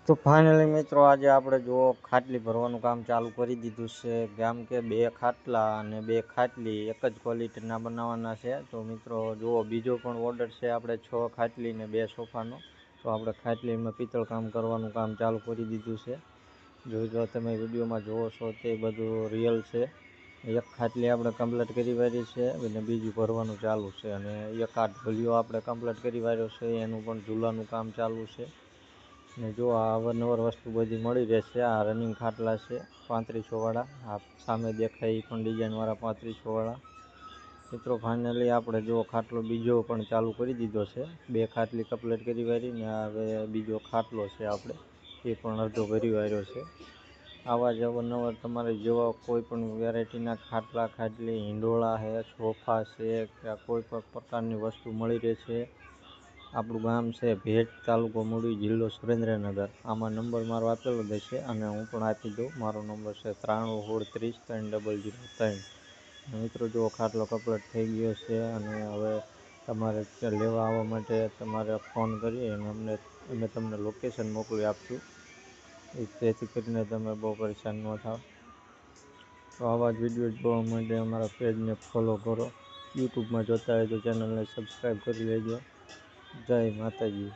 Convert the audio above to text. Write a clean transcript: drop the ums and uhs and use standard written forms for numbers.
તો ફાઇનલી મિત્રો આજે આપણે જુઓ ખાટલી ભરવાનું કામ ચાલુ કરી દીધું છે. કેમ કે 2 ખાટલા અને 2 ખાટલી એક જ ક્વોલિટીના બનાવવાના છે. તો મિત્રો જુઓ બીજો પણ ઓર્ડર છે આપણે 6 ખાટલી ને 2 સોફાનો. તો આપણે ખાટલીમાં પિત્તળ કામ કરવાનું કામ ચાલુ કરી દીધું છે. જો તમે વિડીયોમાં જુઓ છો તે બધું રિયલ છે. એક ખાટલી આપણે કમ્પ્લીટ કરી વાળી છે અને બીજું ભરવાનું ચાલુ છે. અને એક આ ઢોલિયો આપણે કમ્પ્લીટ કરી વાળ્યો છે, એનું પણ ઝૂલાનું કામ ચાલુ છે. ને જો આ અવારનવાર વસ્તુ બધી મળી રહેશે. આ રનિંગ ખાટલા છે 3500 વાળા. આ સામે દેખાય એ પણ ડિઝાઇનવાળા 3500 વાળા. મિત્રો ફાઇનલી આપણે જો ખાટલો બીજો પણ ચાલુ કરી દીધો છે. 2 ખાટલી કમ્પ્લીટ કરી વાળી ને હવે બીજો ખાટલો છે આપણે એ પણ અડધો ભરી વાળ્યો છે. આવા જ અવારનવાર તમારે જેવા કોઈ પણ વેરાયટીના ખાટલા ખાટલી હિંડોળા છે, સોફા છે કે કોઈ પણ પ્રકારની વસ્તુ મળી રહેશે. આપણું ગામ છે ભેટ, તાલુકો મૂળી, જિલ્લો સુરેન્દ્રનગર. આમાં નંબર મારો આપેલો જ છે અને હું પણ આપી દઉં. મારો નંબર છે 9316303003. મિત્રો જો ખાટલો કમ્પ્લીટ થઈ ગયો છે અને હવે તમારે લેવા આવવા માટે તમારે ફોન કરી અને અમે તમને લોકેશન મોકલી આપશું, જેથી કરીને તમે બહુ પરેશાન ન થાવ. તો આવા જ વિડીયો જોવા માટે અમારા પેજને ફોલો કરો. યુટ્યુબમાં જોતા હોય તો ચેનલને સબસ્ક્રાઈબ કરી લેજો. જય માતાજી.